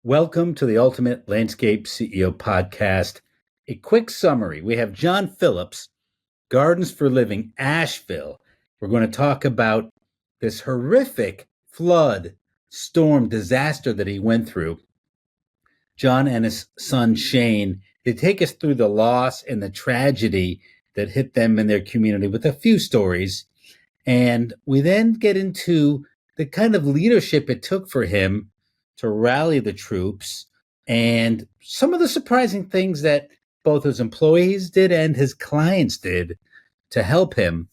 Welcome to the Ultimate Landscape CEO podcast. A quick summary. We have John Phillips, Gardens for Living, Asheville. We're going to talk about this horrific flood, storm, disaster that he went through. John and his son Shane, they take us through the loss and the tragedy that hit them in their community with a few stories. And we then get into the kind of leadership it took for him to rally the troops and some of the surprising things that both his employees did and his clients did to help him.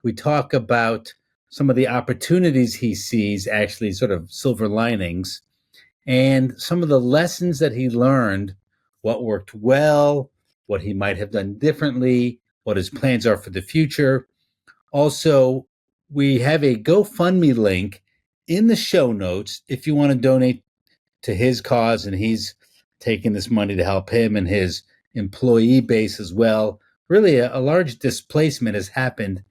We talk about some of the opportunities he sees, actually sort of silver linings, and some of the lessons that he learned, what worked well, what he might have done differently, what his plans are for the future. Also, we have a GoFundMe link in the show notes if you want to donate to his cause, and he's taking this money to help him and his employee base as well. Really, a large displacement has happened,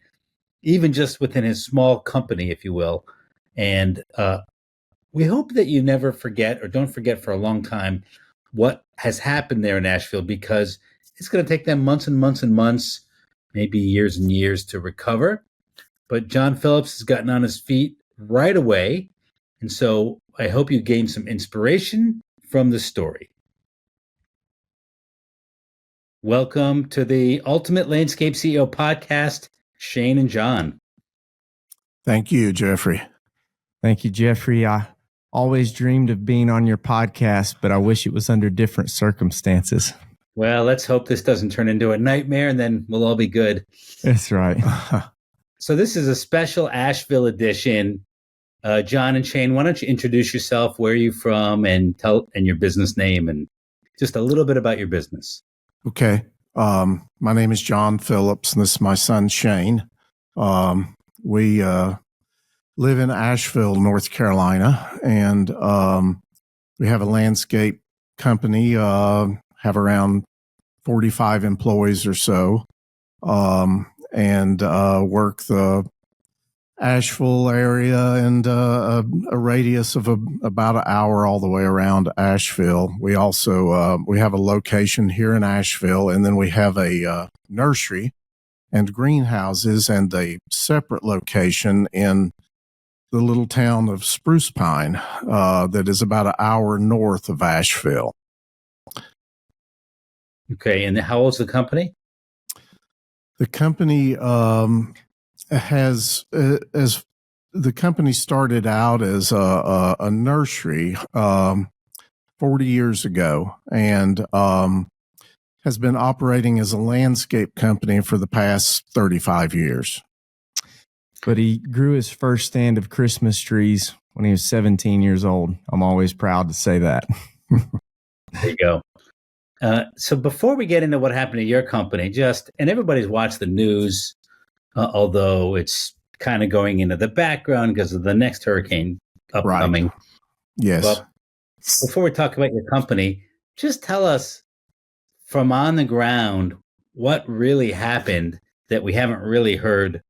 even just within his small company, if you will. And we hope that you never forget or don't forget for a long time what has happened there in Asheville, because it's going to take them months and months and months, maybe years and years to recover. But John Phillips has gotten on his feet right away. And so I hope you gain some inspiration from the story. Welcome to the Ultimate Landscape CEO podcast, Shane and John. Thank you, Jeffrey. Thank you, Jeffrey. I always dreamed of being on your podcast, but I wish it was under different circumstances. Well, let's hope this doesn't turn into a nightmare, and then we'll all be good. That's right. So this is a special Asheville edition. John and Shane, why don't you introduce yourself, where are you from, and your business name, and just a little bit about your business. Okay. My name is John Phillips, and this is my son, Shane. We live in Asheville, North Carolina, and we have a landscape company, have around 45 employees or so, and work the Asheville area and a radius of about an hour all the way around Asheville. We also we have a location here in Asheville, and then we have a nursery and greenhouses and a separate location in the little town of Spruce Pine that is about an hour north of Asheville. Okay, and how old's the company? The company the company started out as a nursery 40 years ago, and has been operating as a landscape company for the past 35 years. But he grew his first stand of Christmas trees when he was 17 years old. I'm always proud to say that. There you go. So before we get into what happened to your company, and everybody's watched the news, although it's kind of going into the background because of the next hurricane upcoming. Right. Yes. But before we talk about your company, just tell us from on the ground what really happened that we haven't really heard.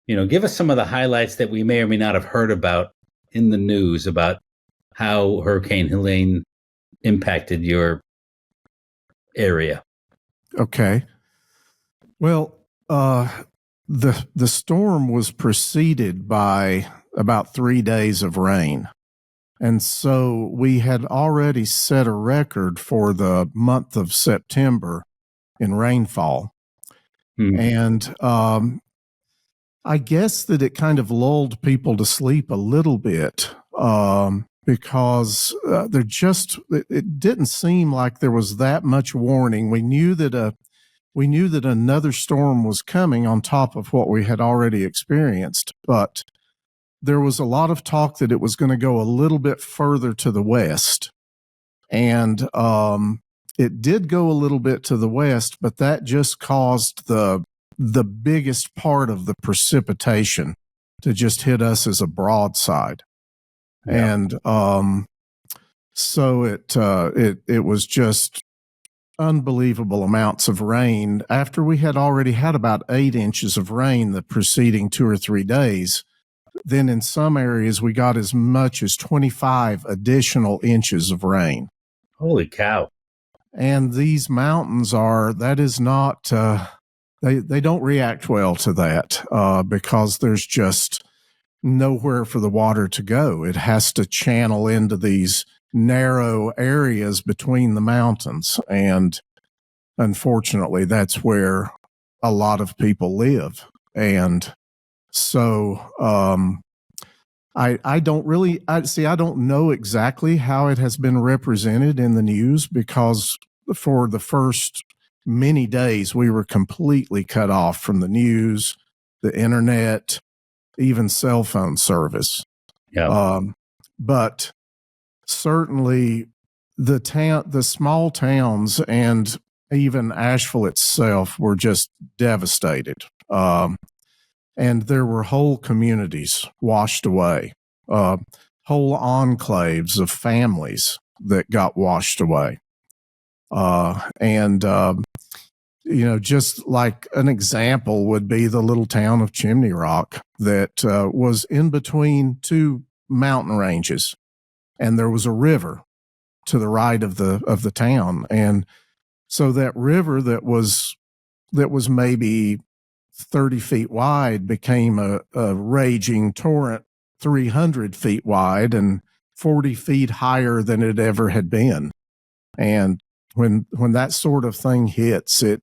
Give us some of the highlights that we may or may not have heard about in the news about how Hurricane Helene impacted your area. Okay. Well, the storm was preceded by about 3 days of rain. And so we had already set a record for the month of September in rainfall. And I guess that it kind of lulled people to sleep a little bit because it didn't seem like there was that much warning. We knew that another storm was coming on top of what we had already experienced, but there was a lot of talk that it was going to go a little bit further to the west. And it did go a little bit to the west, but that just caused the biggest part of the precipitation to just hit us as a broadside. Yeah. And so it was just unbelievable amounts of rain. After we had already had about 8 inches of rain the preceding 2 or 3 days, then in some areas we got as much as 25 additional inches of rain. Holy cow. And these mountains that is not, they don't react well to that because there's just nowhere for the water to go. It has to channel into these narrow areas between the mountains. And unfortunately, that's where a lot of people live. And so, I don't know exactly how it has been represented in the news because for the first many days, we were completely cut off from the news, the internet, even cell phone service. Yeah. But certainly the small towns and even Asheville itself were just devastated. And there were whole communities washed away, whole enclaves of families that got washed away. Just like an example would be the little town of Chimney Rock that was in between two mountain ranges, and there was a river to the right of the town, and so that river that was maybe 30 feet wide became a raging torrent 300 feet wide and 40 feet higher than it ever had been. And when that sort of thing hits, it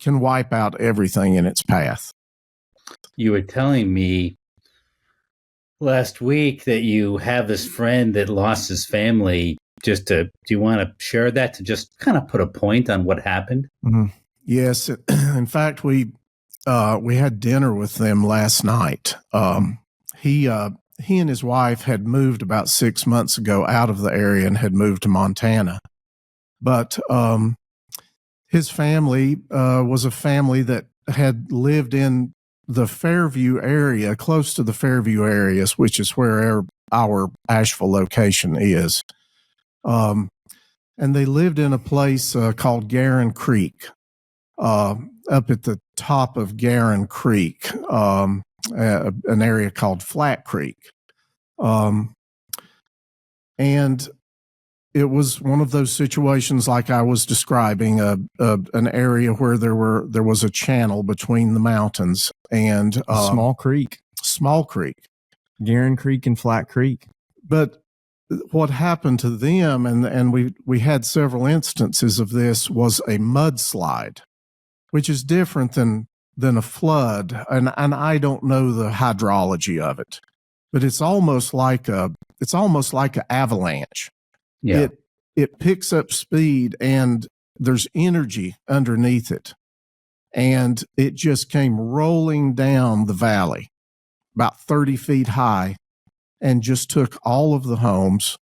can wipe out everything in its path. You were telling me last week that you have this friend that lost his family. Do you want to share that to just kind of put a point on what happened? Mm-hmm. Yes. In fact, we had dinner with them last night. He and his wife had moved about 6 months ago out of the area and had moved to Montana. But his family was a family that had lived in the Fairview area, close to the Fairview areas, which is where our Asheville location is. And they lived in a place called Garin Creek. Up at the top of Garin Creek, an area called Flat Creek. And it was one of those situations like I was describing, an area where there was a channel between the mountains and Small creek. Garin Creek and Flat Creek. But what happened to them, and we had several instances of this, was a mudslide, which is different than a flood, and I don't know the hydrology of it, but it's almost like an avalanche. Yeah. It picks up speed, and there's energy underneath it, and it just came rolling down the valley, about 30 feet high, and just took all of the homes.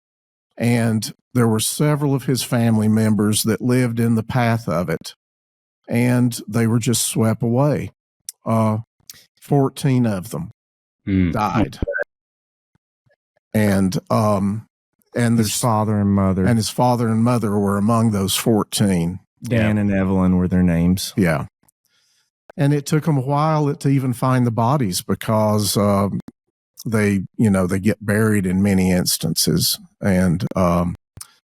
And there were several of his family members that lived in the path of it, and they were just swept away. 14 of them died. And his father and mother. And his father and mother were among those 14. Dan and Evelyn were their names. Yeah. And it took them a while to even find the bodies because they get buried in many instances. And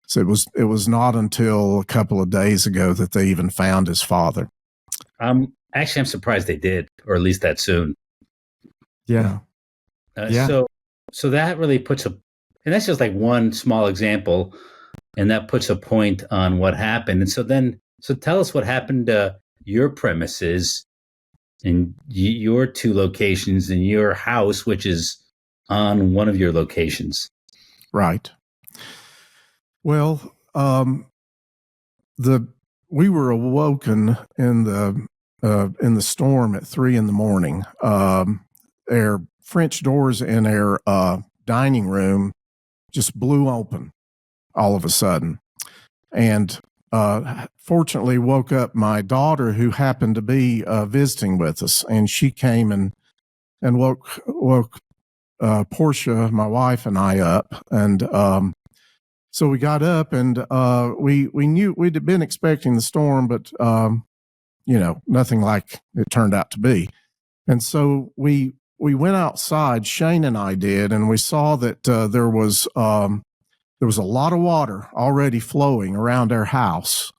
so it was not until a couple of days ago that they even found his father. I'm surprised they did, or at least that soon. Yeah. So that really and that's just like one small example, and that puts a point on what happened. And so tell us what happened to your premises and your two locations and your house, which is on one of your locations. Right. Well, we were awoken in the storm at 3 a.m. Our French doors in our dining room just blew open all of a sudden, and fortunately woke up my daughter, who happened to be visiting with us, and she came and woke Portia, my wife, and I up, and so we got up, and we knew we'd been expecting the storm, but nothing like it turned out to be. And so we we went outside, Shane and I did, and we saw that there was a lot of water already flowing around our house.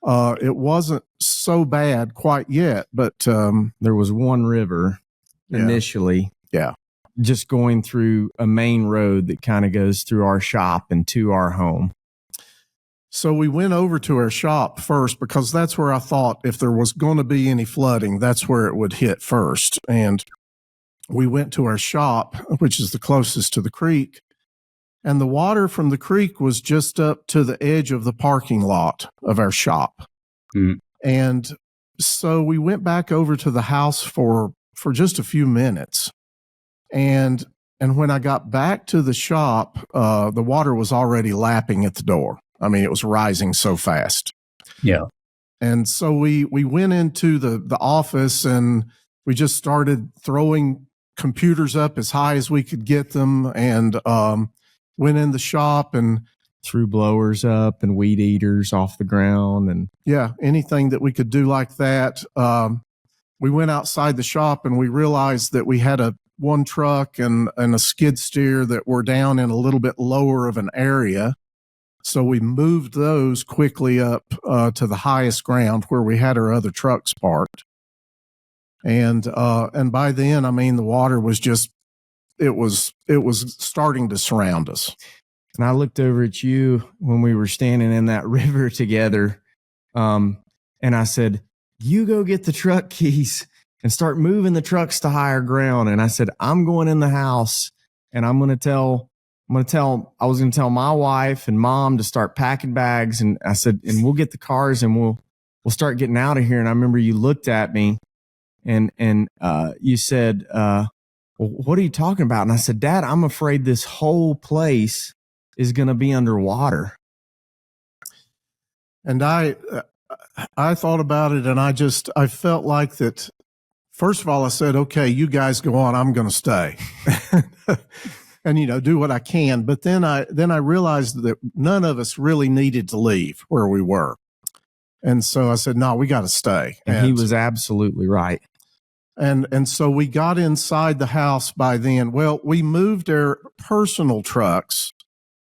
It wasn't so bad quite yet, but there was one river initially. Yeah. Just going through a main road that kind of goes through our shop and to our home. So we went over to our shop first because that's where I thought if there was going to be any flooding, that's where it would hit first. And we went to our shop, which is the closest to the creek, and the water from the creek was just up to the edge of the parking lot of our shop. Mm. And so we went back over to the house for just a few minutes. And when I got back to the shop, the water was already lapping at the door. I mean, it was rising so fast. Yeah. And so we went into the office and we just started throwing computers up as high as we could get them, and went in the shop and threw blowers up and weed eaters off the ground. And yeah, anything that we could do like that. We went outside the shop and we realized that we had one truck and a skid steer that were down in a little bit lower of an area. So we moved those quickly up to the highest ground where we had our other trucks parked. And by then, I mean, the water was just, it was starting to surround us. And I looked over at you when we were standing in that river together. And I said, you go get the truck keys and start moving the trucks to higher ground. And I said, I'm going in the house and I was going to tell my wife and mom to start packing bags. And I said, and we'll get the cars and we'll start getting out of here. And I remember you looked at me and you said, well, what are you talking about? And I said, Dad, I'm afraid this whole place is going to be underwater. And I thought about it and I felt like that. First of all, I said, okay, you guys go on, I'm going to stay. And, do what I can. But then I realized that none of us really needed to leave where we were. And so I said, no, we got to stay. And he was absolutely right. And so we got inside the house by then. Well, we moved our personal trucks.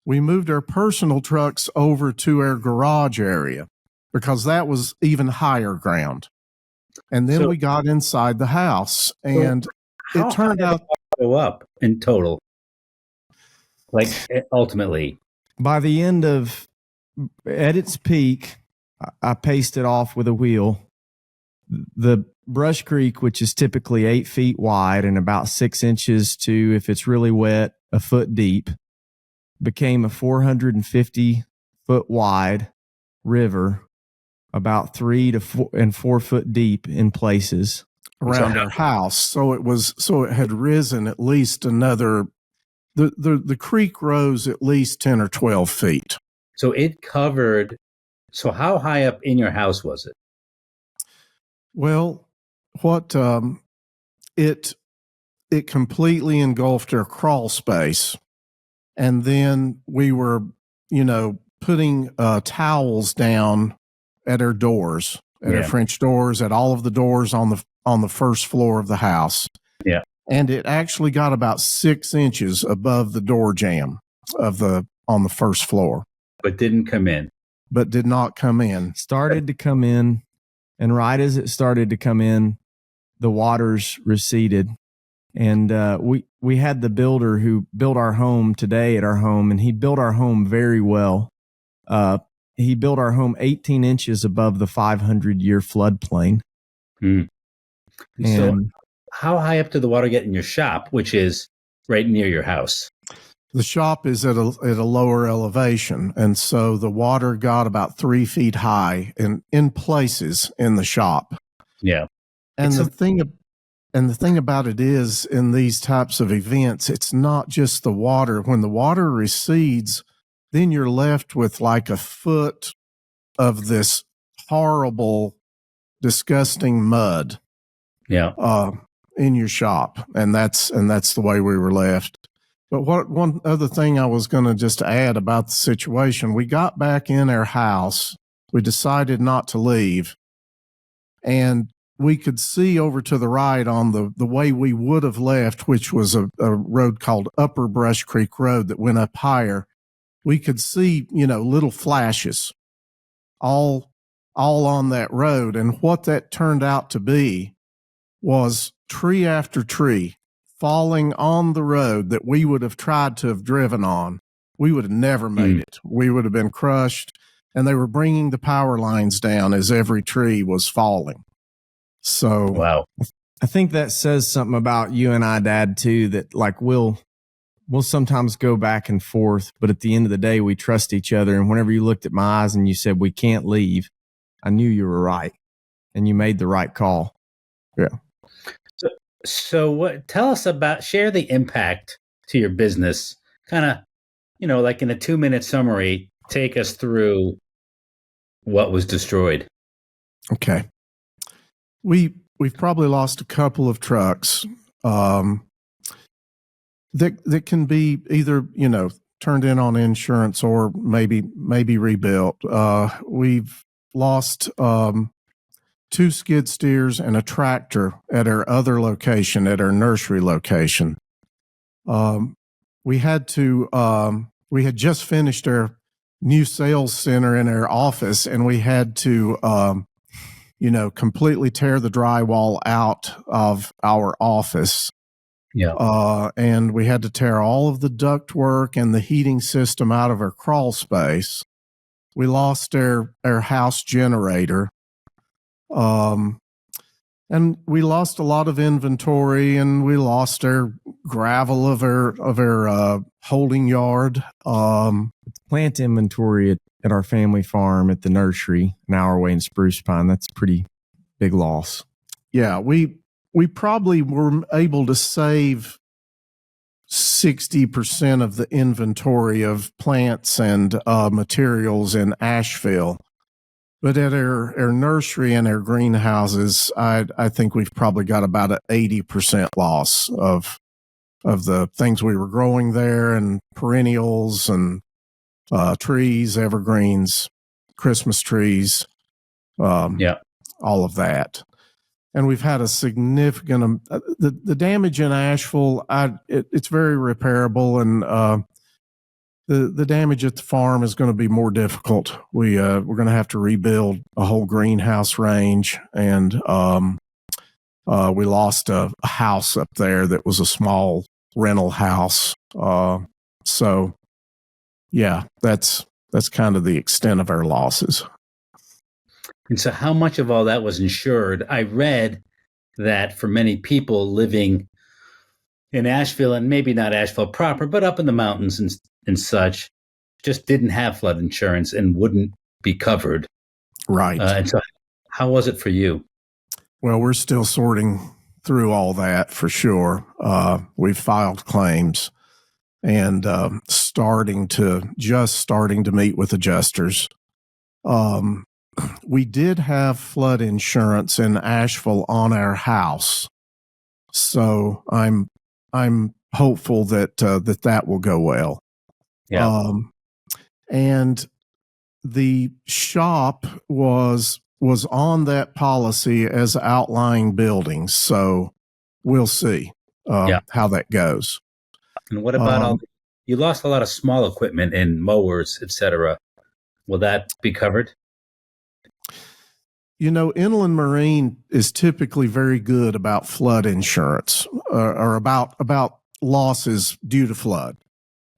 We moved our personal trucks over to our garage area because that was even higher ground. And then we got inside the house and it turned out to go up in total. Like ultimately, by the end at its peak, I paced it off with a wheel. The Brush Creek, which is typically 8 feet wide and about 6 inches to, if it's really wet, a foot deep, became a 450 foot wide river, about 3 to 4 foot deep in places around our house. So it had risen at least another. The creek rose at least 10 or 12 feet. So it covered. So how high up in your house was it? Well, it completely engulfed our crawl space. And then we were, putting towels down at our doors, at our French doors, at all of the doors on the first floor of the house. Yeah. And it actually got about 6 inches above the door jamb on the first floor. But didn't come in. But did not come in. Started to come in. And right as it started to come in, the waters receded. And we had the builder who built our home today at our home, and he built our home very well. He built our home 18 inches above the 500-year floodplain. Mm. And so how high up did the water get in your shop, which is right near your house? The shop is at a lower elevation, and so the water got about 3 feet high in places in the shop. Yeah. And the thing about it is, in these types of events, it's not just the water. When the water recedes, then you're left with like a foot of this horrible, disgusting mud. Yeah. In your shop, and that's the way we were left. But one other thing I was going to just add about the situation, we got back in our house. We decided not to leave, and we could see over to the right on the way we would have left, which was a road called Upper Brush Creek Road that went up higher. We could see, little flashes all on that road. And what that turned out to be was tree after tree falling on the road that we would have tried to have driven on. We would have never made it. We would have been crushed. And they were bringing the power lines down as every tree was falling. So, wow. I think that says something about you and I, Dad, too, that like we'll sometimes go back and forth, but at the end of the day, we trust each other. And whenever you looked at my eyes and you said, we can't leave, I knew you were right and you made the right call. Yeah. So share the impact to your business, kind of, like in a 2-minute summary, take us through what was destroyed. Okay. We've probably lost a couple of trucks that can be either, turned in on insurance or maybe rebuilt. We've lost 2 skid steers and a tractor at our other location, at our nursery location. We had just finished our new sales center in our office, and we had to, completely tear the drywall out of our office. Yeah. And we had to tear all of the ductwork and the heating system out of our crawl space. We lost our house generator. And we lost a lot of inventory, and we lost our gravel of our holding yard. Plant inventory at our family farm at the nursery, an hour away in Spruce Pine. That's a pretty big loss. Yeah, we probably were able to save 60% of the inventory of plants and materials in Asheville. But at our nursery and our greenhouses, I think we've probably got about an 80% loss of the things we were growing there, and perennials and trees, evergreens, Christmas trees, all of that. And we've had a significant the damage in Asheville. It's very repairable, and the damage at the farm is going to be more difficult. We're going to have to rebuild a whole greenhouse range, and we lost a house up there that was a small rental house. So, yeah, that's kind of the extent of our losses. And so how much of all that was insured? I read that for many people living in Asheville, and maybe not Asheville proper, but up in the mountains and such, just didn't have flood insurance and wouldn't be covered. Right. And so how was it for you? Well, we're still sorting through all that for sure. We've filed claims and starting to meet with adjusters. We did have flood insurance in Asheville on our house, so I'm hopeful that that will go well. Yeah. And the shop was on that policy as outlying buildings, so we'll see how that goes. And what about you lost a lot of small equipment and mowers, etc. Will that be covered? Inland Marine is typically very good about flood insurance or about losses due to flood.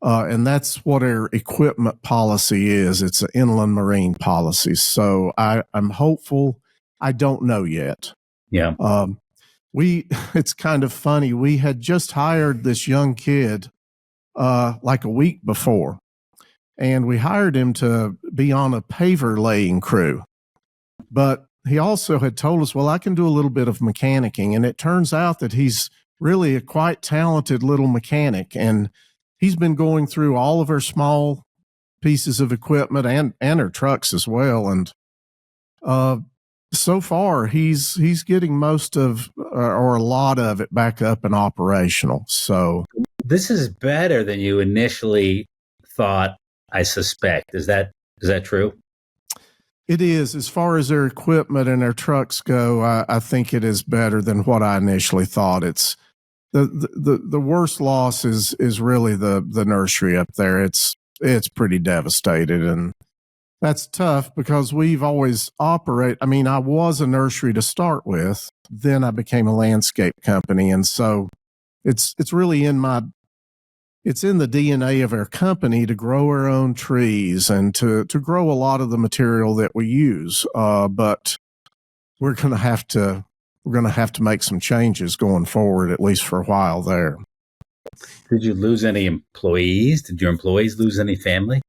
And that's what our equipment policy is. It's an Inland Marine policy. So I'm hopeful. I don't know yet. Yeah. It's kind of funny. We had just hired this young kid like a week before, and we hired him to be on a paver laying crew. But he also had told us, well, I can do a little bit of mechanicking. And it turns out that he's really a quite talented little mechanic. And he's been going through all of our small pieces of equipment and our trucks as well. And so far, he's getting most of or a lot of it back up and operational. So this is better than you initially thought, I suspect. Is that true? It is. As far as their equipment and their trucks go, I think it is better than what I initially thought. It's the worst loss is really the nursery up there. It's pretty devastated, and that's tough because we've always operated. I mean, I was a nursery to start with, then I became a landscape company, and so it's really it's in the DNA of our company to grow our own trees and to grow a lot of the material that we use. But we're going to have to make some changes going forward, at least for a while there. Did you lose any employees? Did your employees lose any family?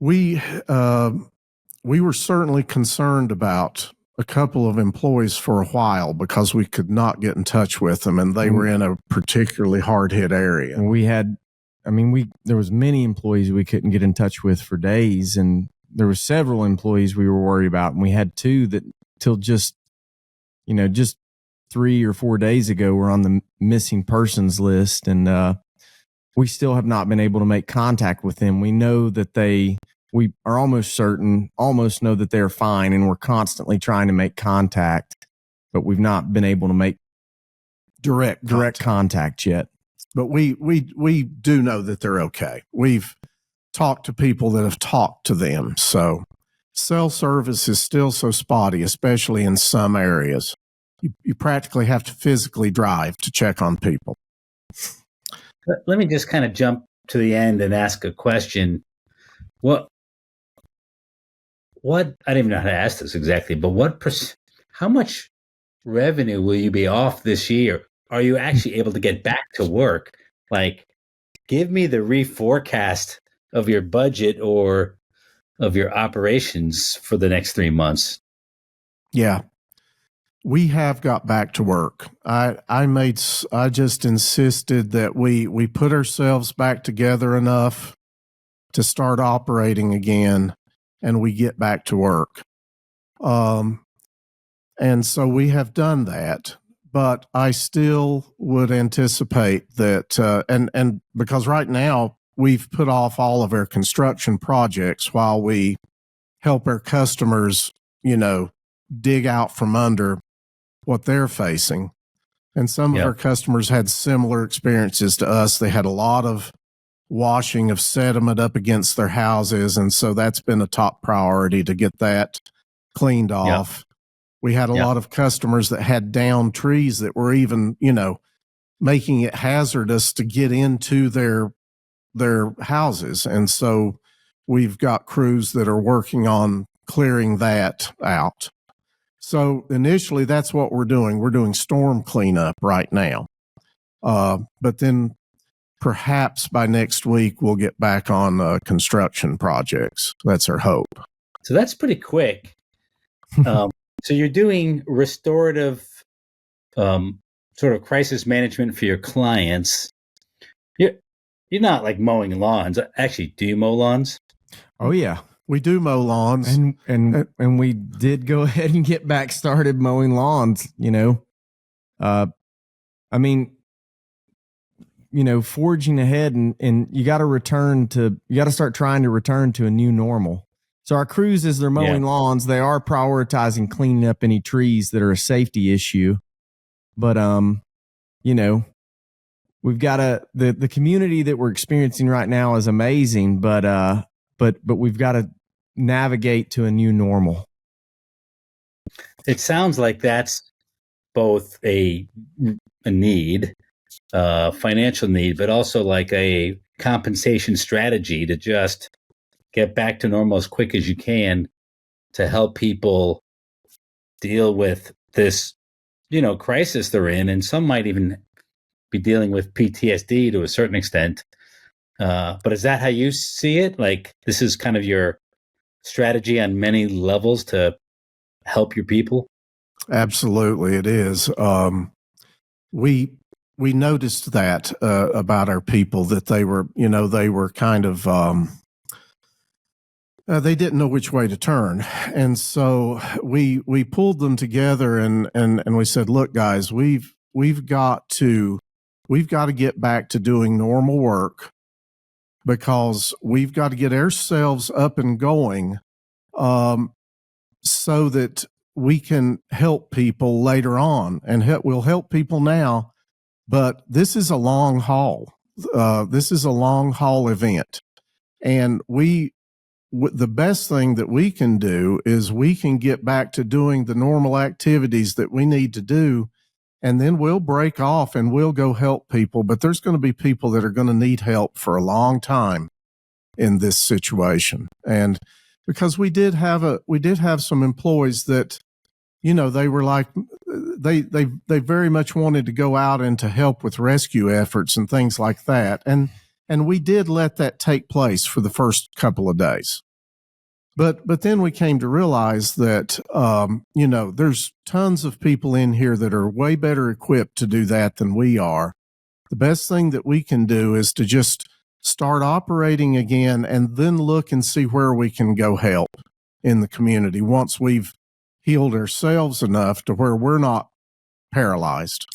We were certainly concerned about a couple of employees for a while because we could not get in touch with them, and they were in a particularly hard hit area. And there was many employees we couldn't get in touch with for days, and there were several employees we were worried about, and we had two that till just 3 or 4 days ago were on the missing persons list, and we still have not been able to make contact with them. We know that we are almost know that they're fine, and we're constantly trying to make contact, but we've not been able to make direct contact yet. But we do know that they're okay. We've talked to people that have talked to them. So cell service is still so spotty, especially in some areas. You practically have to physically drive to check on people. Let me just kind of jump to the end and ask a question. What I don't even know how to ask this exactly, but how much revenue will you be off this year? Are you actually able to get back to work? Like, give me the reforecast of your budget or of your operations for the next 3 months. Yeah, we have got back to work. I just insisted that we put ourselves back together enough to start operating again, and we get back to work. And so we have done that, but I still would anticipate that, and because right now we've put off all of our construction projects while we help our customers, dig out from under what they're facing. And some of our customers had similar experiences to us. They had a lot of washing of sediment up against their houses, and so that's been a top priority to get that cleaned off. We had a lot of customers that had downed trees that were even, making it hazardous to get into their houses, and so we've got crews that are working on clearing that out. So initially, that's what we're doing. We're doing storm cleanup right now, but then perhaps by next week, we'll get back on construction projects. That's our hope. So that's pretty quick. So you're doing restorative sort of crisis management for your clients. You're not like mowing lawns. Actually, do you mow lawns? Oh, yeah. We do mow lawns. And we did go ahead and get back started mowing lawns, forging ahead, and you got to start trying to return to a new normal. So our crews, as they're mowing lawns, they are prioritizing cleaning up any trees that are a safety issue. But, we've got the community that we're experiencing right now is amazing, but we've got to navigate to a new normal. It sounds like that's both a need, financial need, but also like a compensation strategy to just get back to normal as quick as you can to help people deal with this, crisis they're in. And some might even be dealing with PTSD to a certain extent. But is that how you see it? Like, this is kind of your strategy on many levels to help your people? Absolutely, it is. We noticed that about our people, that they were kind of they didn't know which way to turn, and so we pulled them together and we said, look, guys, we've got to get back to doing normal work, because we've got to get ourselves up and going so that we can help people later on, and we'll help people now. But this is a long haul. This is a long haul event, and the best thing that we can do is we can get back to doing the normal activities that we need to do, and then we'll break off and we'll go help people. But there's going to be people that are going to need help for a long time in this situation. And because we did have some employees that, they were like, they very much wanted to go out and to help with rescue efforts and things like that. And we did let that take place for the first couple of days. But then we came to realize that, there's tons of people in here that are way better equipped to do that than we are. The best thing that we can do is to just start operating again and then look and see where we can go help in the community once we've healed ourselves enough to where we're not paralyzed.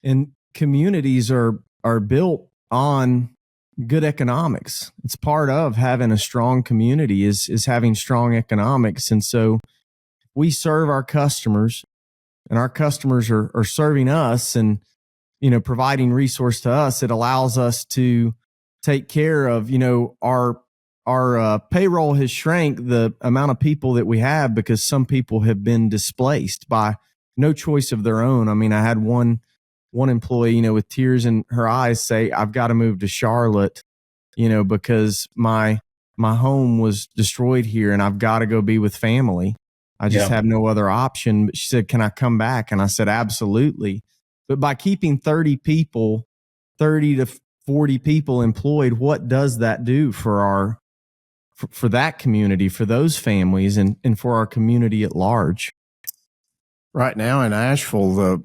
And communities are built on good economics. It's part of having a strong community is having strong economics. And so we serve our customers, and our customers are serving us and, providing resource to us. It allows us to take care of, our payroll has shrank the amount of people that we have because some people have been displaced by no choice of their own. I mean, I had one employee, with tears in her eyes say, I've got to move to Charlotte, because my home was destroyed here and I've got to go be with family. I just have no other option. But she said, can I come back? And I said, absolutely. But by keeping 30 to 40 people employed, what does that do for that community, for those families, and for our community at large? Right now in Asheville,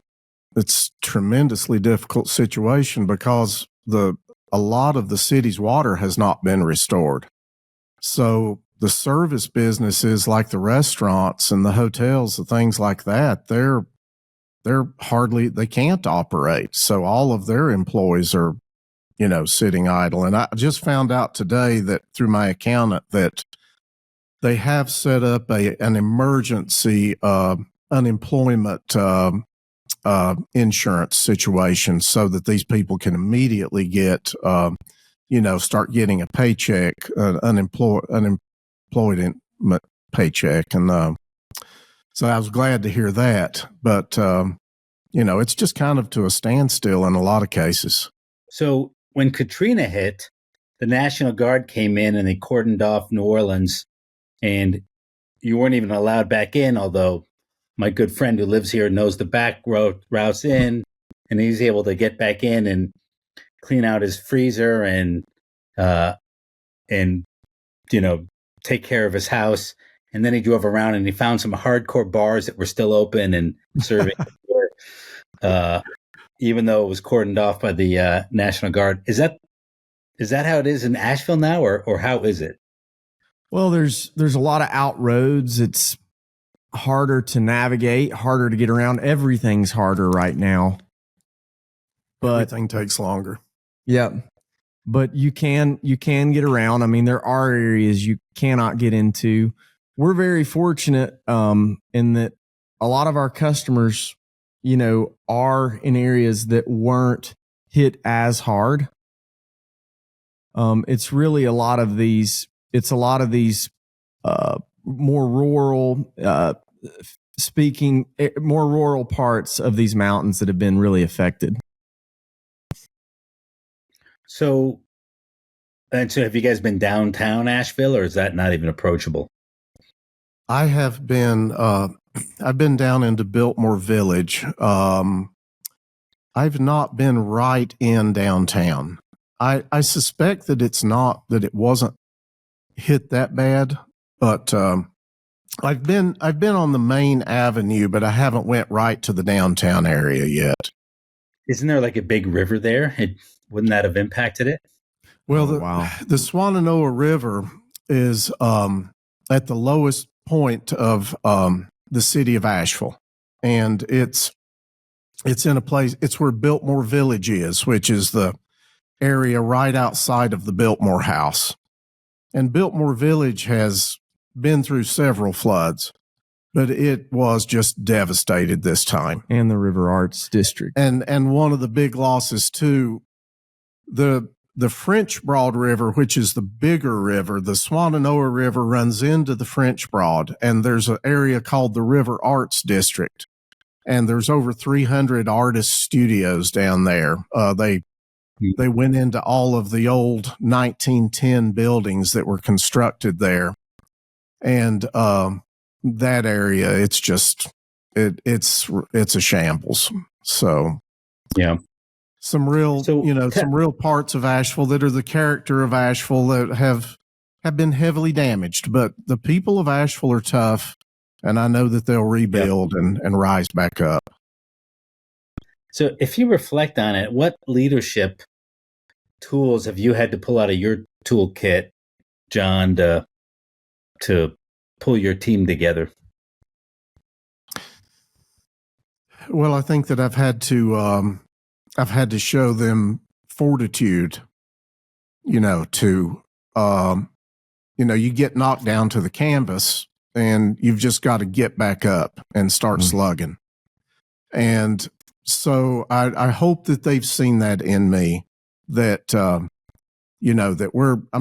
it's tremendously difficult situation because a lot of the city's water has not been restored. So the service businesses like the restaurants and the hotels, the things like that, they can't operate. So all of their employees are, sitting idle. And I just found out today that through my accountant that they have set up an emergency unemployment insurance situation so that these people can immediately get, start getting a paycheck, unemployed paycheck. And so I was glad to hear that. But, it's just kind of to a standstill in a lot of cases. So when Katrina hit, the National Guard came in and they cordoned off New Orleans, and you weren't even allowed back in, although my good friend who lives here knows the back routes in, and he's able to get back in and clean out his freezer and take care of his house. And then he drove around and he found some hardcore bars that were still open and serving beer, even though it was cordoned off by the National Guard. Is that how it is in Asheville now, or how is it? Well, there's a lot of out roads. It's harder to navigate, harder to get around. Everything's harder right now. But everything takes longer. Yeah. But you can get around. I mean, there are areas you cannot get into. We're very fortunate in that a lot of our customers, are in areas that weren't hit as hard. It's really a lot of these more rural, more rural parts of these mountains that have been really affected. So have you guys been downtown Asheville, or is that not even approachable? I have been, I've been down into Biltmore Village. I've not been right in downtown. I suspect that it wasn't hit that bad, but I've been on the main avenue, but I haven't went right to the downtown area yet. Isn't there like a big river there? Wouldn't that have impacted it? Well, the Swananoa River is at the lowest point of the city of Asheville, and it's in a place. It's where Biltmore Village is, which is the area right outside of the Biltmore House. And Biltmore Village has been through several floods, but it was just devastated this time. And the River Arts District. And one of the big losses too, the French Broad River, which is the bigger river, the Swannanoa River runs into the French Broad, and there's an area called the River Arts District. And there's over 300 artist studios down there. They went into all of the old 1910 buildings that were constructed there. And that area, it's just it's a shambles. So yeah, some real parts of Asheville that are the character of Asheville that have been heavily damaged. But the people of Asheville are tough, and I know that they'll rebuild and rise back up. So if you reflect on it, what leadership tools have you had to pull out of your toolkit, John, to pull your team together? Well, I think that I've had to show them fortitude, you get knocked down to the canvas and you've just got to get back up and start slugging. And so I hope that they've seen that in me, that, I'm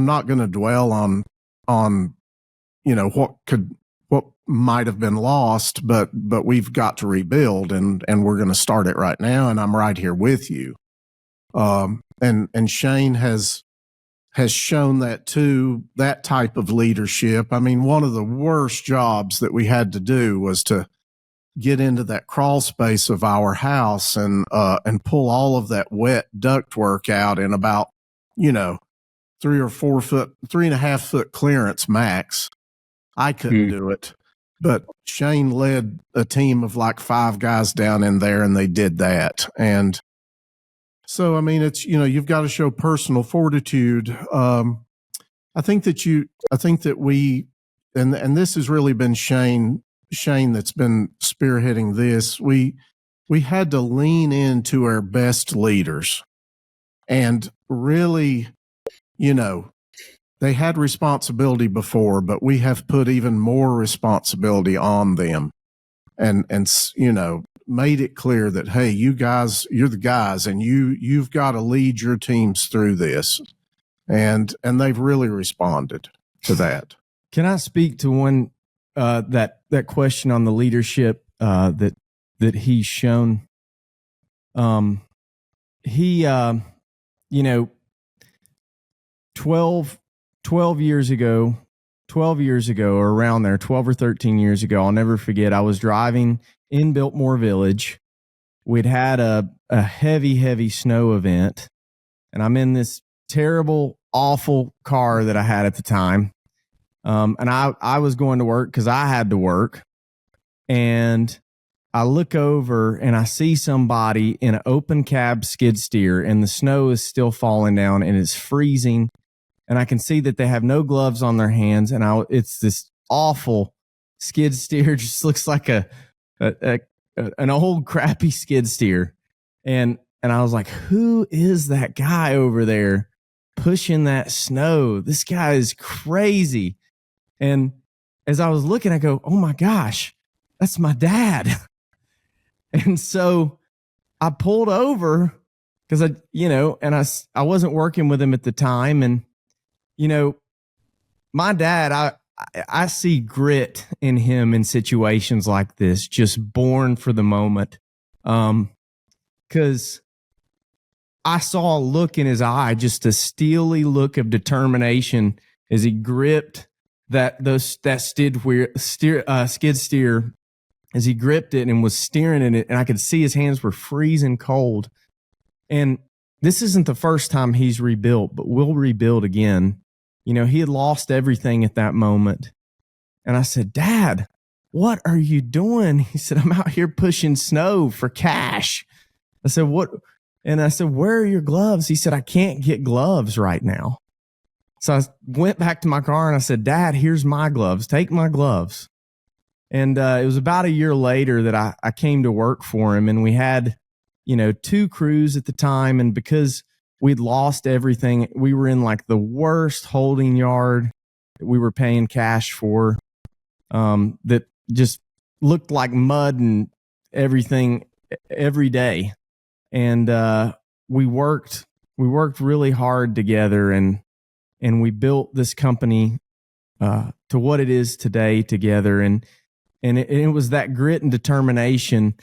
not going to dwell on, what might have been lost, but we've got to rebuild and we're going to start it right now. And I'm right here with you. And Shane has shown that too, that type of leadership. I mean, one of the worst jobs that we had to do was to get into that crawl space of our house and pull all of that wet ductwork out in about, 3.5 foot clearance max. I couldn't do it, but Shane led a team of like 5 guys down in there and they did that. And so, I mean, it's, you've got to show personal fortitude. I think that we, and this has really been Shane that's been spearheading this. We had to lean into our best leaders and really, they had responsibility before, but we have put even more responsibility on them and made it clear that, hey, you guys, you're the guys and you've got to lead your teams through this. And they've really responded to that. Can I speak to one, that question on the leadership, that he's shown? He, 12 years ago or around there, 12 or 13 years ago, I'll never forget, I was driving in Biltmore Village. We'd had a heavy snow event, and I'm in this terrible, awful car that I had at the time. And I was going to work because I had to work. And I look over and I see somebody in an open cab skid steer, and the snow is still falling down and it's freezing. And I can see that they have no gloves on their hands. And it's this awful skid steer. Just looks like an old crappy skid steer. And I was like, who is that guy over there pushing that snow? This guy is crazy. And as I was looking, I go, oh my gosh, that's my dad. And so I pulled over because I wasn't working with him at the time. And, my dad, I see grit in him in situations like this, just born for the moment. 'Cause I saw a look in his eye, just a steely look of determination as he gripped that skid steer, as he gripped it and was steering in it, and I could see his hands were freezing cold. And this isn't the first time he's rebuilt, but we'll rebuild again. He had lost everything at that moment. And I said, Dad, what are you doing? He said, I'm out here pushing snow for cash. I said, what? And I said, where are your gloves? He said, I can't get gloves right now. So I went back to my car and I said, Dad, here's my gloves. Take my gloves. And it was about a year later that I came to work for him, and we had, 2 crews at the time. And because we'd lost everything, we were in like the worst holding yard we were paying cash for, that just looked like mud and everything every day. And we worked really hard together, and we built this company to what it is today together. And it was that grit and determination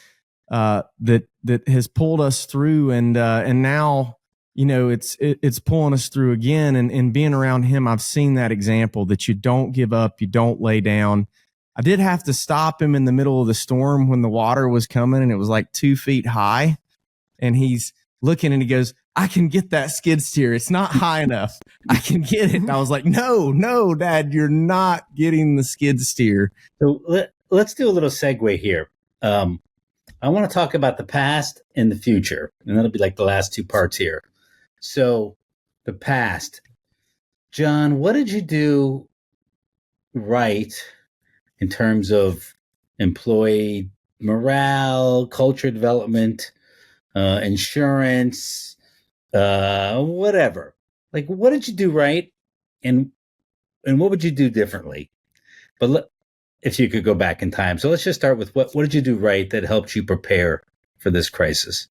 that has pulled us through, and now, it's pulling us through again. And being around him, I've seen that example that you don't give up, you don't lay down. I did have to stop him in the middle of the storm when the water was coming and it was like 2 feet high, and he's looking and he goes, "I can get that skid steer. It's not high enough. I can get it." And I was like, no, Dad, you're not getting the skid steer. So let's do a little segue here. I want to talk about the past and the future, and that'll be like the last two parts here. So the past, John, what did you do right in terms of employee morale, culture development, insurance, whatever? Like, what did you do right, and what would you do differently? But if you could go back in time, so let's just start with what did you do right that helped you prepare for this crisis?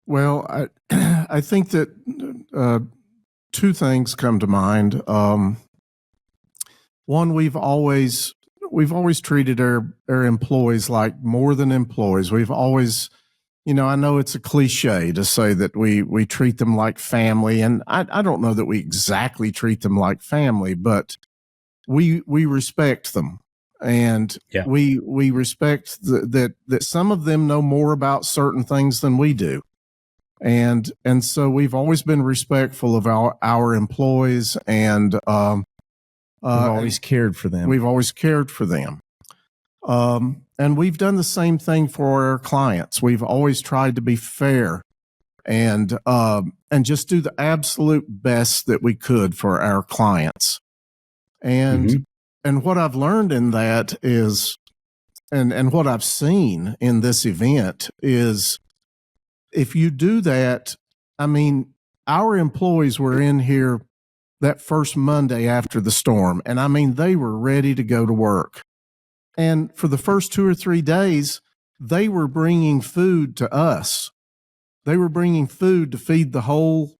Well, I think that two things come to mind. One, we've always treated our employees like more than employees. We've always, I know it's a cliche to say that we treat them like family, and I don't know that we exactly treat them like family, but we respect them, and we respect that some of them know more about certain things than we do. And so we've always been respectful of our employees, and we've always cared for them. We've always cared for them. And we've done the same thing for our clients. We've always tried to be fair and just do the absolute best that we could for our clients. And what I've learned in that is, and what I've seen in this event is, if you do that, I mean, our employees were in here that first Monday after the storm, and I mean, they were ready to go to work. And for the first 2 or 3 days, they were bringing food to us. They were bringing food to feed the whole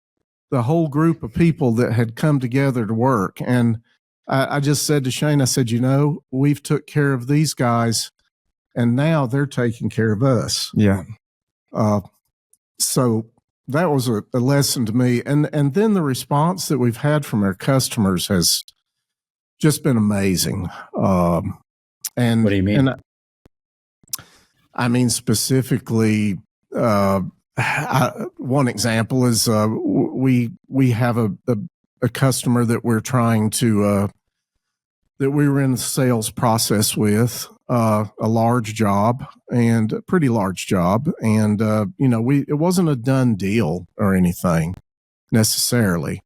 group of people that had come together to work. And I just said to Shane, I said, we've took care of these guys, and now they're taking care of us. Yeah. So that was a lesson to me. And then the response that we've had from our customers has just been amazing. And what do you mean? And I mean, specifically, one example is we have a customer that we're trying to that we were in the sales process with, a large job, and a pretty large job, and it wasn't a done deal or anything necessarily,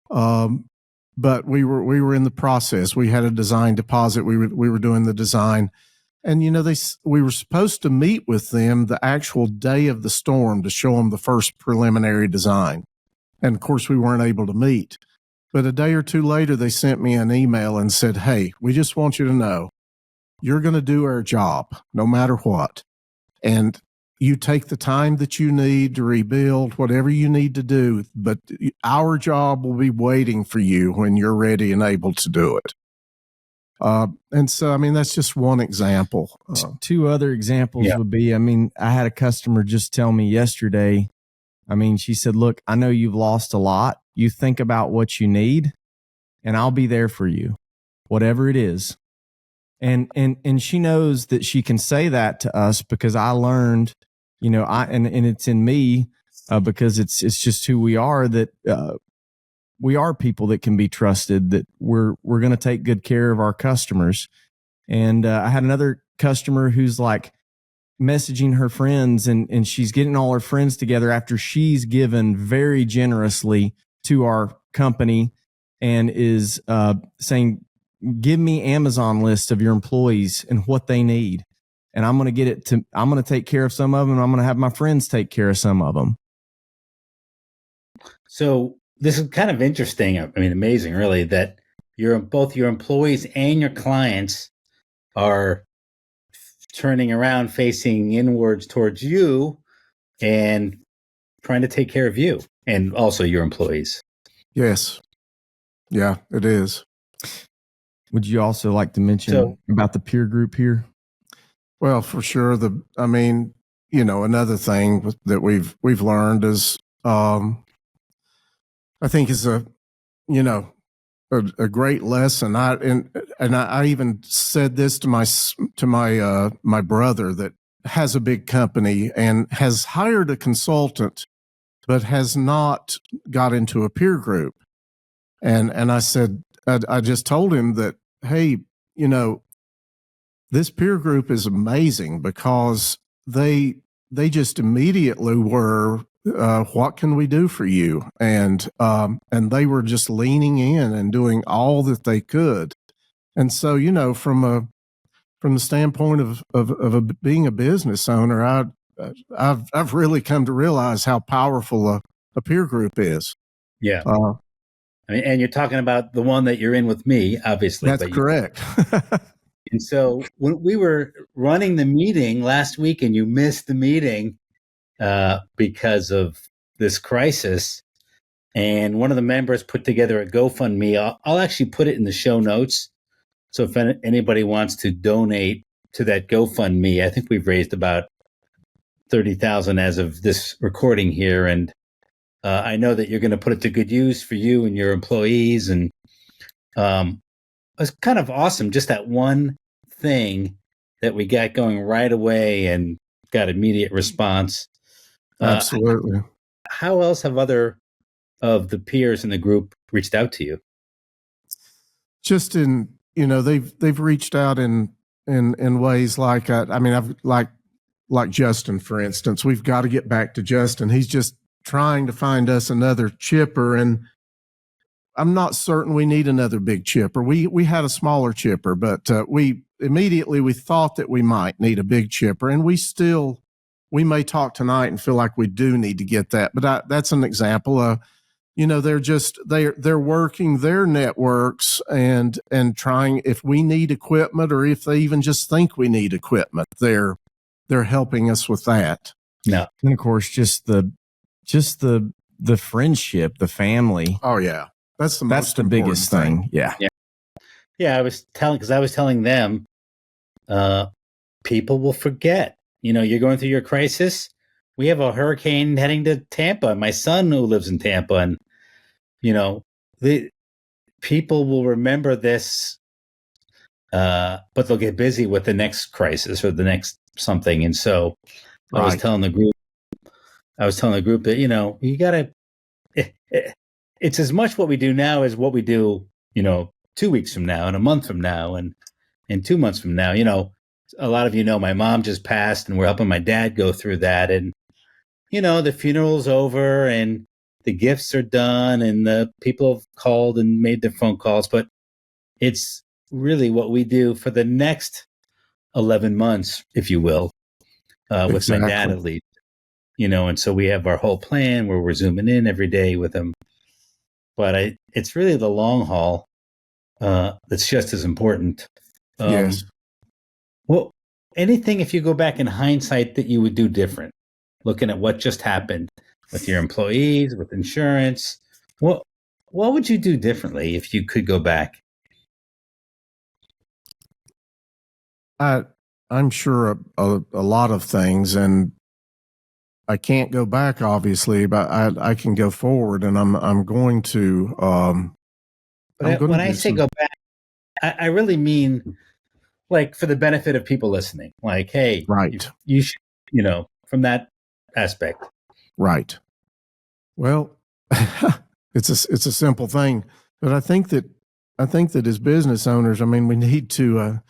but we were in the process. We had a design deposit. We were doing the design, and we were supposed to meet with them the actual day of the storm to show them the first preliminary design, and of course we weren't able to meet. But a day or two later, they sent me an email and said, "Hey, we just want you to know, you're going to do our job no matter what. And you take the time that you need to rebuild, whatever you need to do, but our job will be waiting for you when you're ready and able to do it." And so, I mean, that's just one example. Two other examples would be, I mean, I had a customer just tell me yesterday, I mean, she said, "Look, I know you've lost a lot. You think about what you need, and I'll be there for you, whatever it is." And she knows that she can say that to us because I learned, and it's in me because it's just who we are, that we are people that can be trusted, that we're going to take good care of our customers. And I had another customer who's like messaging her friends, and she's getting all her friends together after she's given very generously to our company, and is saying, "Give me Amazon lists of your employees and what they need, and I'm going to take care of some of them, and I'm going to have my friends take care of some of them." So this is kind of interesting. I mean, amazing, really, that both your employees and your clients are turning around, facing inwards towards you, and trying to take care of you and also your employees. Yes. Yeah, it is. Would you also like to mention about the peer group here? Well, for sure. Another thing that we've learned is, I think is a great lesson. I even said this to my brother that has a big company and has hired a consultant, but has not got into a peer group. And I said, I just told him that, hey, this peer group is amazing because they just immediately were, what can we do for you? And they were just leaning in and doing all that they could. And so, from the standpoint of being a business owner, I've really come to realize how powerful a peer group is. Yeah. I mean, and you're talking about the one that you're in with me, obviously. That's correct. And so when we were running the meeting last week and you missed the meeting because of this crisis, and one of the members put together a GoFundMe, I'll actually put it in the show notes. So if anybody wants to donate to that GoFundMe, I think we've raised about $30,000 as of this recording here. And I know that you're going to put it to good use for you and your employees. And it was kind of awesome. Just that one thing that we got going right away and got immediate response. Absolutely. How else have other of the peers in the group reached out to you? Just they've reached out in ways like, I've like Justin, for instance. We've got to get back to Justin. He's just trying to find us another chipper, and I'm not certain we need another big chipper. We had a smaller chipper, but we thought that we might need a big chipper, and we may talk tonight and feel like we do need to get that. But that's an example. They're working their networks and trying, if we need equipment or if they even just think we need equipment, they're helping us with that. No. And of course, just the friendship, the family. Oh yeah. That's the biggest thing. Yeah. I was telling them, people will forget, you're going through your crisis. We have a hurricane heading to Tampa. My son who lives in Tampa, and the people will remember this, but they'll get busy with the next crisis or the next something. And so right. I was telling the group that, you gotta, it's as much what we do now as what we do, 2 weeks from now and a month from now and 2 months from now. A lot of my mom just passed and we're helping my dad go through that. And, the funeral's over and the gifts are done and the people have called and made their phone calls. But it's really what we do for the next 11 months, if you will, with my dad at least. And so we have our whole plan where we're zooming in every day with him. But it's really the long haul that's just as important. Yes. Well, anything, if you go back in hindsight, that you would do different, looking at what just happened with your employees, with insurance, what would you do differently if you could go back? I'm sure a lot of things, and I can't go back, obviously, but I can go forward, and I'm going to. When I say go back, I really mean, like, for the benefit of people listening. Like, hey, right, you should, from that aspect. Right. Well, it's a simple thing, but I think that as business owners, we need to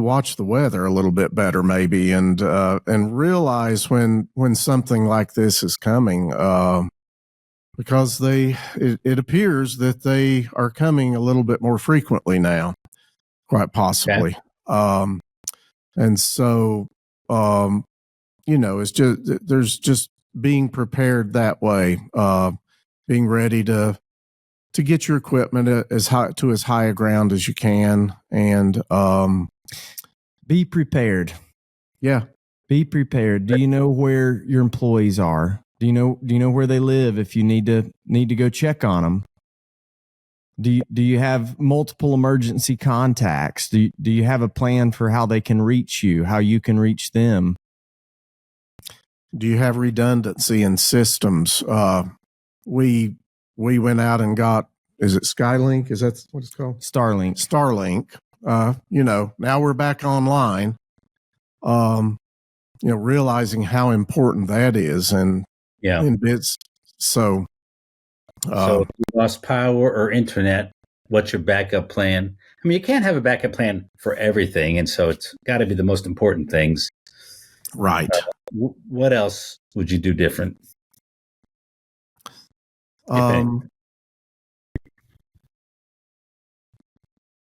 watch the weather a little bit better, maybe, and realize when something like this is coming, because it appears that they are coming a little bit more frequently now, quite possibly. Okay. And so, it's just, there's just being prepared that way, being ready to to get your equipment as high a ground as you can, and be prepared. Yeah, be prepared. Do you know where your employees are? Do you know where they live? If you need to go check on them. Do you have multiple emergency contacts? Do you have a plan for how they can reach you? How you can reach them? Do you have redundancy in systems? We went out and got, is it Skylink? Is that what it's called? Starlink. Now we're back online. Realizing how important that is, and it's so. So if you lost power or internet, what's your backup plan? I mean, you can't have a backup plan for everything, and so it's got to be the most important things. Right. What else would you do different?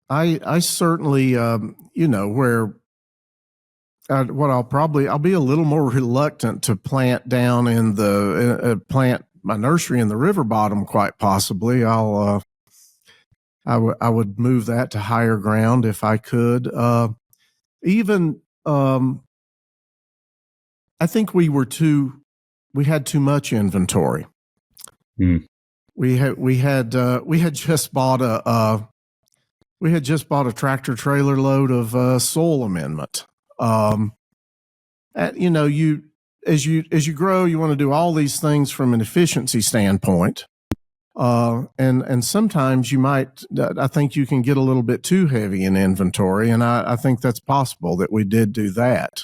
I certainly, where I'll be a little more reluctant to plant down in plant my nursery in the river bottom. Quite possibly, I would move that to higher ground if I could. I think we had too much inventory. We had just bought a tractor trailer load of soil amendment. As you grow, you want to do all these things from an efficiency standpoint. And sometimes I think you can get a little bit too heavy in inventory. And I think that's possible that we did do that.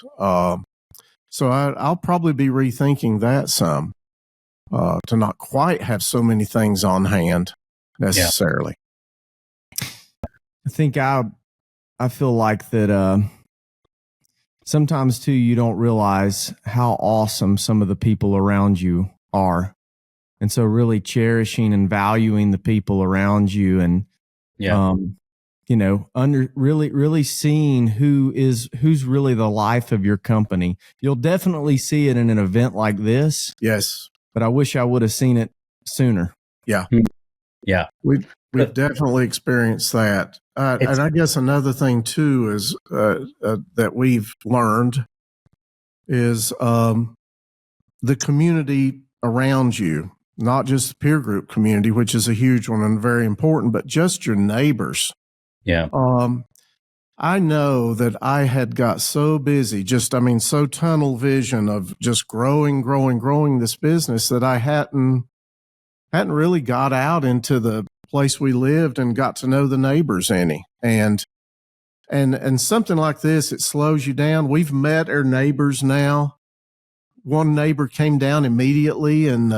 So I'll probably be rethinking that some, to not quite have so many things on hand necessarily. I think I feel like that, sometimes too, you don't realize how awesome some of the people around you are. And so really cherishing and valuing the people around you, and, really seeing who's really the life of your company. You'll definitely see it in an event like this. Yes. But I wish I would have seen it sooner. Yeah. Yeah. We've definitely experienced that. And I guess another thing too is that we've learned is the community around you, not just the peer group community, which is a huge one and very important, but just your neighbors. Yeah. I know that I had got so busy, so tunnel vision of just growing this business that I hadn't really got out into the place we lived and got to know the neighbors any. And something like this, it slows you down. We've met our neighbors now. One neighbor came down immediately and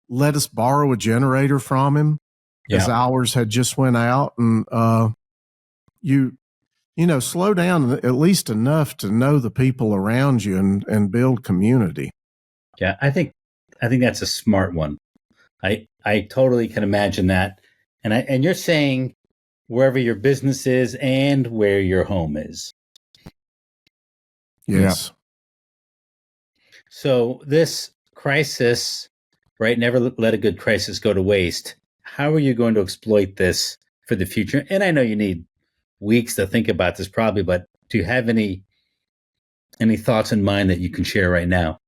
let us borrow a generator from him as ours had just went out. And slow down at least enough to know the people around you and build community. Yeah, I think that's a smart one. I totally can imagine that. And you're saying wherever your business is and where your home is. Yes. Yeah. So this crisis, right? Never let a good crisis go to waste. How are you going to exploit this for the future? And I know you need weeks to think about this probably, but do you have any thoughts in mind that you can share right now?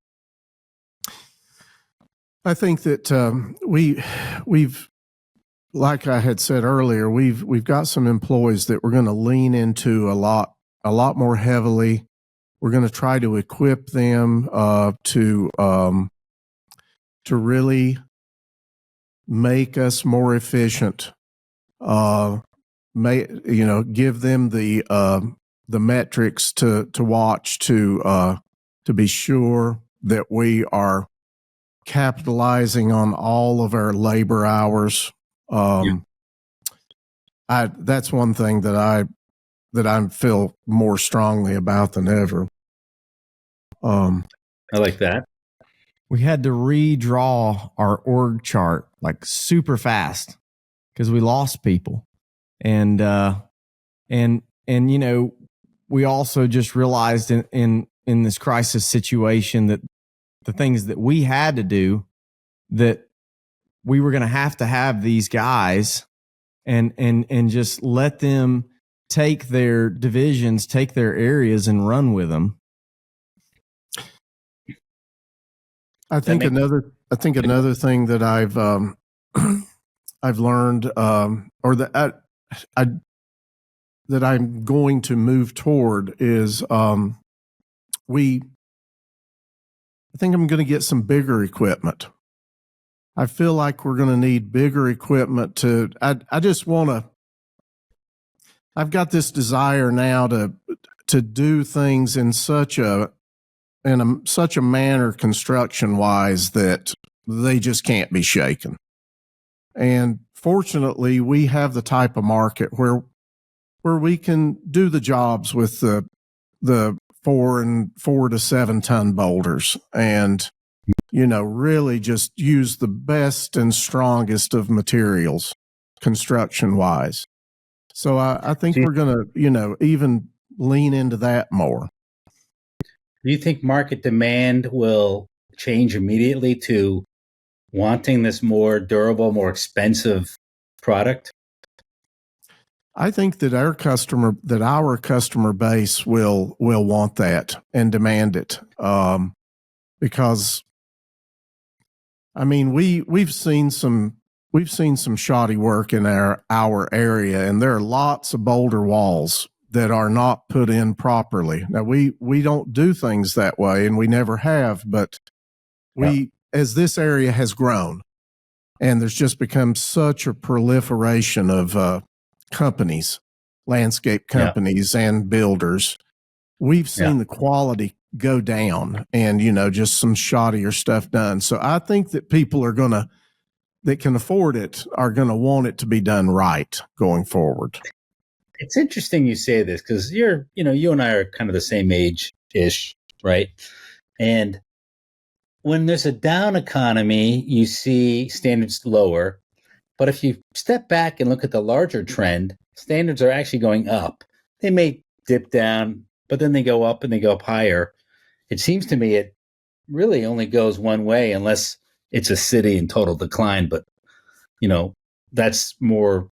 I think that we've, like I had said earlier, we've got some employees that we're going to lean into a lot more heavily. We're going to try to equip them to really make us more efficient. Give them the metrics to watch to be sure that we are capitalizing on all of our labor hours. That's one thing that I feel more strongly about than ever. I like that. We had to redraw our org chart like super fast because we lost people. And we also just realized in this crisis situation that the things that we had to do that we were going to have these guys and just let them take their divisions, take their areas and run with them. I think another thing that I've learned, or that that I'm going to move toward is, I think I'm going to get some bigger equipment. I feel like we're going to need bigger equipment I just want to, I've got this desire now to do things in such a manner construction wise that they just can't be shaken. And fortunately, we have the type of market where we can do the jobs with the 4 to 7 ton boulders and, really just use the best and strongest of materials construction wise. So I think we're going to, even lean into that more. Do you think market demand will change immediately to wanting this more durable, more expensive product? I think that our customer base will want that and demand it. Because I mean, we've seen some shoddy work in our area, and there are lots of boulder walls that are not put in properly. Now we don't do things that way, and we never have, but as this area has grown and there's just become such a proliferation of companies, landscape companies and builders, we've seen the quality go down and, just some shoddier stuff done. So I think that people that can afford it are going to want it to be done right going forward. It's interesting you say this because you and I are kind of the same age-ish, right? And when there's a down economy, you see standards lower. But if you step back and look at the larger trend, standards are actually going up. They may dip down, but then they go up and they go up higher. It seems to me it really only goes one way unless it's a city in total decline. But, that's more,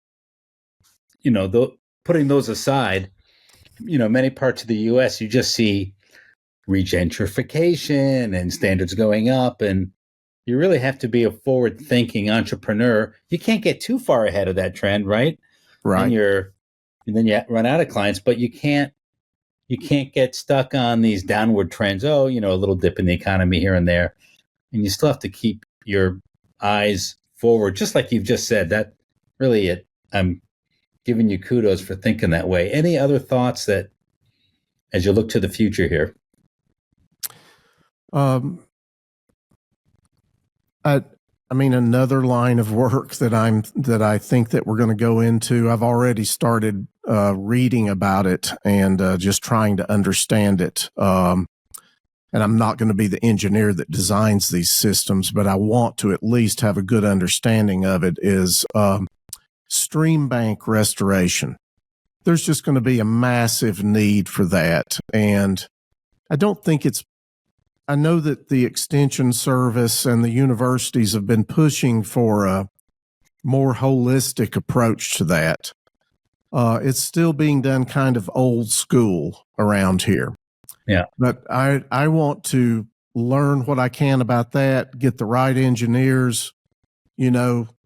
putting those aside, many parts of the U.S., you just see regentrification and standards going up. And you really have to be a forward-thinking entrepreneur. You can't get too far ahead of that trend, right? Right. And then you run out of clients, but you can't get stuck on these downward trends. Oh, a little dip in the economy here and there. And you still have to keep your eyes forward, just like you've just said. That really I'm giving you kudos for thinking that way. Any other thoughts that, as you look to the future here? I mean, another line of work that I think that we're going to go into, I've already started reading about it and just trying to understand it. And I'm not going to be the engineer that designs these systems, but I want to at least have a good understanding of it, is stream bank restoration. There's just going to be a massive need for that. And I know that the Extension Service and the universities have been pushing for a more holistic approach to that. It's still being done kind of old school around here. Yeah. But I want to learn what I can about that, get the right engineers,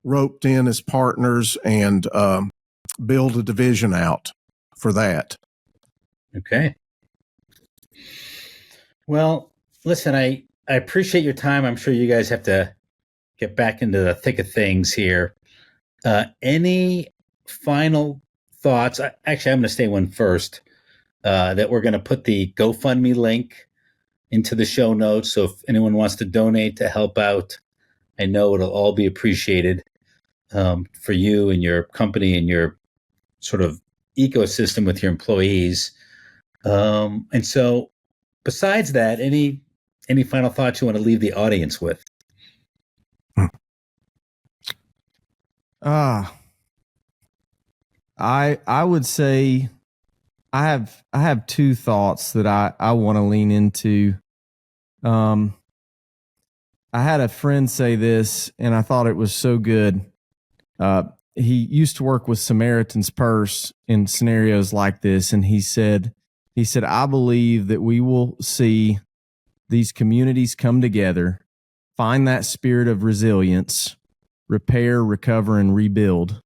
roped in as partners, and build a division out for that. Okay. Well, listen, I appreciate your time. I'm sure you guys have to get back into the thick of things here. Any final thoughts? Actually, I'm going to say one first, that we're going to put the GoFundMe link into the show notes. So if anyone wants to donate to help out, I know it'll all be appreciated for you and your company and your sort of ecosystem with your employees. And so besides that, any final thoughts you want to leave the audience with? I would say I have two thoughts that I want to lean into. I had a friend say this, and I thought it was so good. He used to work with Samaritan's Purse in scenarios like this, and he said, I believe that we will see these communities come together, find that spirit of resilience, repair, recover, and rebuild.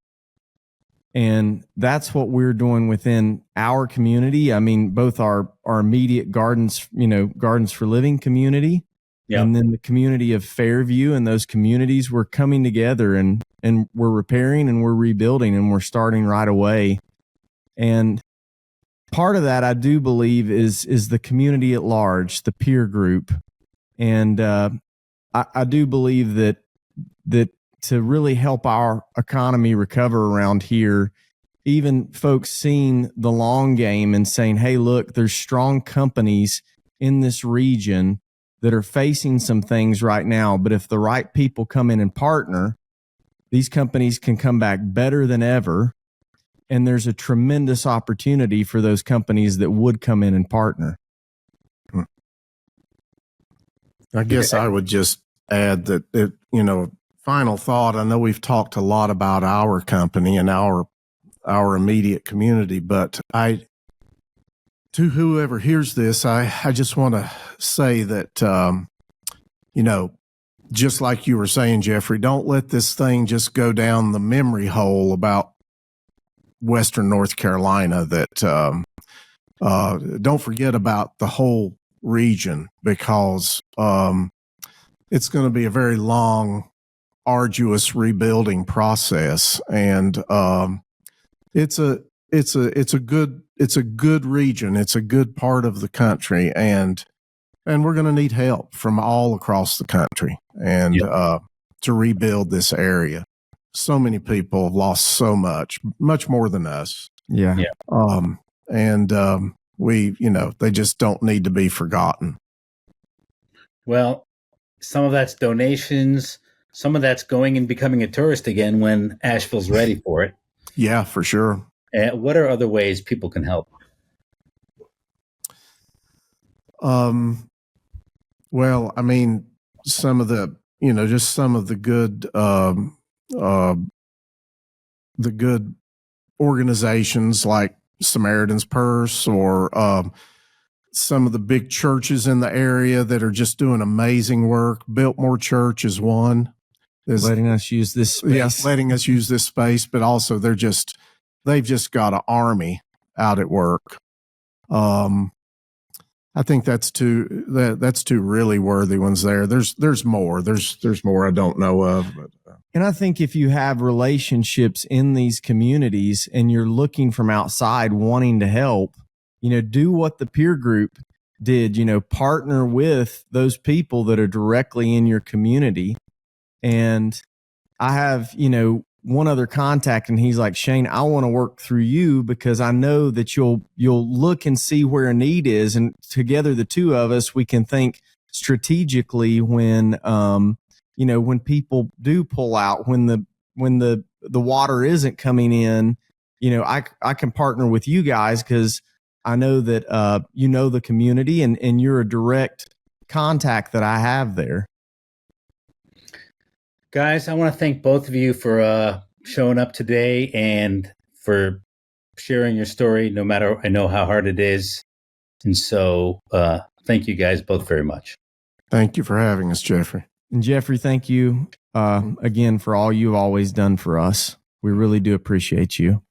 And that's what we're doing within our community. I mean, both our immediate Gardens for Living community, Yep. and then the community of Fairview, and those communities, we're coming together and we're repairing and we're rebuilding and we're starting right away. And part of that, I do believe, is the community at large, the peer group. And I do believe that to really help our economy recover around here, even folks seeing the long game and saying, hey, look, there's strong companies in this region that are facing some things right now. But if the right people come in and partner, these companies can come back better than ever. And there's a tremendous opportunity for those companies that would come in and partner. I guess I would just add that, final thought. I know we've talked a lot about our company and our immediate community, but to whoever hears this, I just want to say that, just like you were saying, Jeffrey, don't let this thing just go down the memory hole about Western North Carolina. That don't forget about the whole region, because it's going to be a very long, arduous rebuilding process, and it's a good region. It's a good part of the country, and we're going to need help from all across the country, and to rebuild this area. So many people have lost so much more than us. Yeah. We, they just don't need to be forgotten. Well, some of that's donations. Some of that's going and becoming a tourist again when Asheville's ready for it. Yeah, for sure. What are other ways people can help? Well, I mean, some of the, just some of the good organizations like Samaritan's Purse, or some of the big churches in the area that are just doing amazing work. Biltmore Church is one. Letting us use this space. Yes, letting us use this space, but also they've just got an army out at work. I think that's two really worthy ones there. There's more. There's more I don't know of. But. And I think if you have relationships in these communities and you're looking from outside wanting to help, do what the peer group did, partner with those people that are directly in your community. And I have, one other contact, and he's like, Shane, I want to work through you because I know that you'll look and see where a need is. And together, the two of us, we can think strategically when people do pull out, when the water isn't coming in, I can partner with you guys because I know that, the community and you're a direct contact that I have there. Guys, I want to thank both of you for showing up today and for sharing your story, no matter, I know how hard it is. And so thank you guys both very much. Thank you for having us, Jeffrey. And Jeffrey, thank you again for all you've always done for us. We really do appreciate you.